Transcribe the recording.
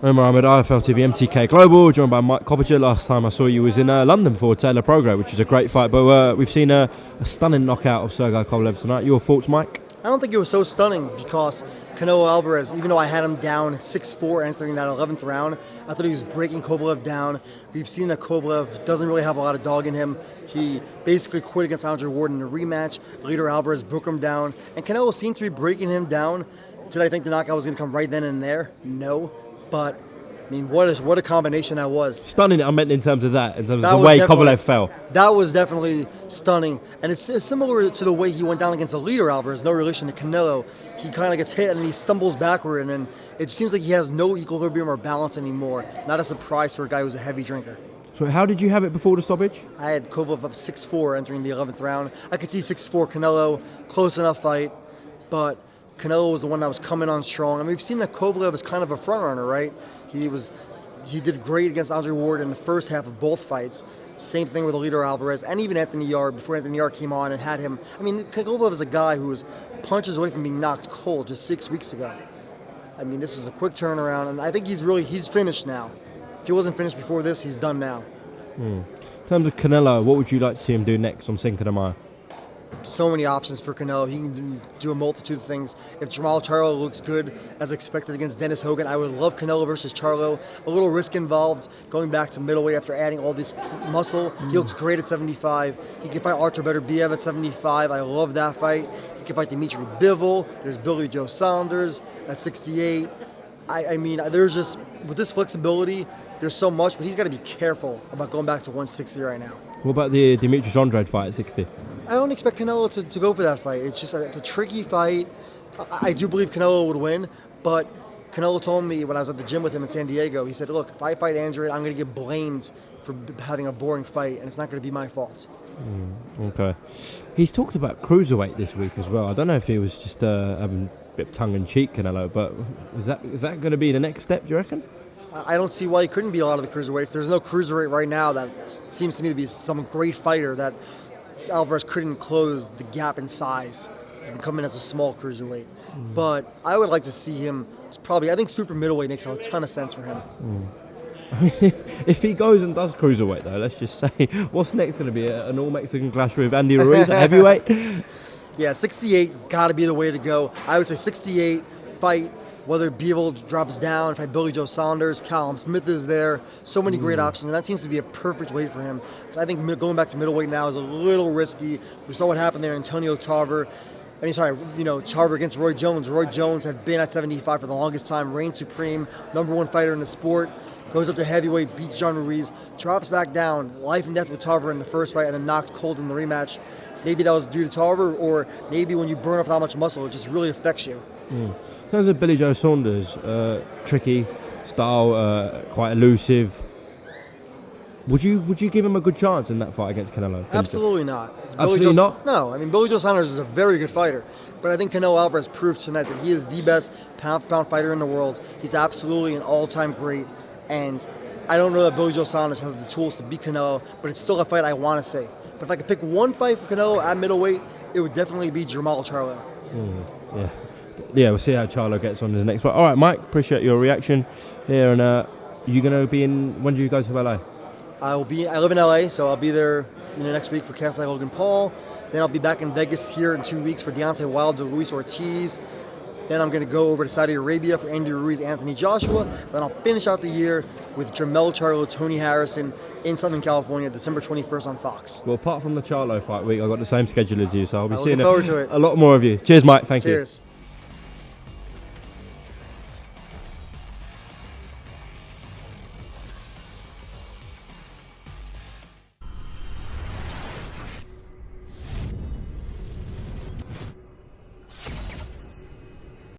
AHMED, IFL TV, MTK Global, joined by Mike Coppinger. Last time I saw you was in London for Taylor Prograis, which was a great fight. But we've seen a stunning knockout of Sergey Kovalev tonight. Your thoughts, Mike? I don't think it was so stunning because Canelo Alvarez, even though I had him down 6-4 entering that 11th round, I thought he was breaking Kovalev down. We've seen that Kovalev doesn't really have a lot of dog in him. He basically quit against Andre Ward in the rematch. Leader Alvarez broke him down, and Canelo seemed to be breaking him down. Did I think the knockout was going to come right then and there? No. But, I mean, what a combination that was. Stunning, I meant in terms of that, in terms of the way Kovalev fell. That was definitely stunning. And it's similar to the way he went down against the leader, Alvarez, no relation to Canelo. He kind of gets hit and he stumbles backward, and then it seems like he has no equilibrium or balance anymore. Not a surprise for a guy who's a heavy drinker. So how did you have it before the stoppage? I had Kovalev up 6-4 entering the 11th round. I could see 6-4 Canelo, close enough fight, but Canelo was the one that was coming on strong. I mean, we've seen that Kovalev is kind of a front runner, right? He did great against Andre Ward in the first half of both fights. Same thing with the leader Alvarez and even Anthony Yarde before Anthony Yarde came on and had him. I mean, Kovalev is a guy who was punches away from being knocked cold just 6 weeks ago. I mean, this was a quick turnaround, and I think he's finished now. If he wasn't finished before this, he's done now. In terms of Canelo, what would you like to see him do next on Cinco de Mayo? So many options for Canelo. He can do a multitude of things. If Jermall Charlo looks good as expected against Dennis Hogan, I would love Canelo versus Charlo. A little risk involved going back to middleweight after adding all this muscle. He looks great at 75. He can fight Artur Beterbiev at 75. I love that fight. He can fight Dimitri Bivol. There's Billy Joe Saunders at 68. I mean, there's just, with this flexibility, there's so much, but he's got to be careful about going back to 160 right now. What about the Demetrius Andrade fight at 60? I don't expect Canelo to go for that fight. It's just it's a tricky fight. I do believe Canelo would win, but Canelo told me when I was at the gym with him in San Diego, he said, look, if I fight Andrade, I'm going to get blamed for having a boring fight, and it's not going to be my fault. Okay. He's talked about cruiserweight this week as well. I don't know if he was just having a bit of tongue-in-cheek, Canelo, but is that going to be the next step, do you reckon? I don't see why he couldn't be a lot of the cruiserweights. There's no cruiserweight right now that seems to me to be some great fighter that Alvarez couldn't close the gap in size and come in as a small cruiserweight. But I would like to see him, I think super middleweight makes a ton of sense for him. I mean, if he goes and does cruiserweight though, let's just say, what's next going to be? An all-Mexican clash with Andy Ruiz at heavyweight? Yeah, 68 got to be the way to go. I would say 68 fight, whether Bivol drops down, fight Billy Joe Saunders, Callum Smith is there. So many great options, and that seems to be a perfect weight for him. So I think going back to middleweight now is a little risky. We saw what happened there, Tarver against Roy Jones. Roy Jones had been at 75 for the longest time, reigned supreme, #1 fighter in the sport, goes up to heavyweight, beats John Ruiz, drops back down, life and death with Tarver in the first fight, and then knocked cold in the rematch. Maybe that was due to Tarver, or maybe when you burn off that much muscle, it just really affects you. In terms of Billy Joe Saunders, tricky style, quite elusive. Would you give him a good chance in that fight against Canelo? Absolutely not. Absolutely not? No, I mean, Billy Joe Saunders is a very good fighter, but I think Canelo Alvarez proved tonight that he is the best pound-for-pound fighter in the world. He's absolutely an all-time great, and I don't know that Billy Joe Saunders has the tools to beat Canelo, but it's still a fight I want to see. But if I could pick one fight for Canelo at middleweight, it would definitely be Jermall Charlo. Yeah, we'll see how Charlo gets on in the next fight. All right, Mike, appreciate your reaction here. And you going to be in, when do you guys have LA? I live in LA, so I'll be there next week for Castle Logan Paul. Then I'll be back in Vegas here in 2 weeks for Deontay Wilder, Luis Ortiz. Then I'm going to go over to Saudi Arabia for Andy Ruiz, Anthony Joshua. Then I'll finish out the year with Jermell Charlo, Tony Harrison in Southern California, December 21st on Fox. Well, apart from the Charlo fight week, I've got the same schedule as you, so I'll be seeing a lot more of you. Cheers, Mike. Thank you. Cheers.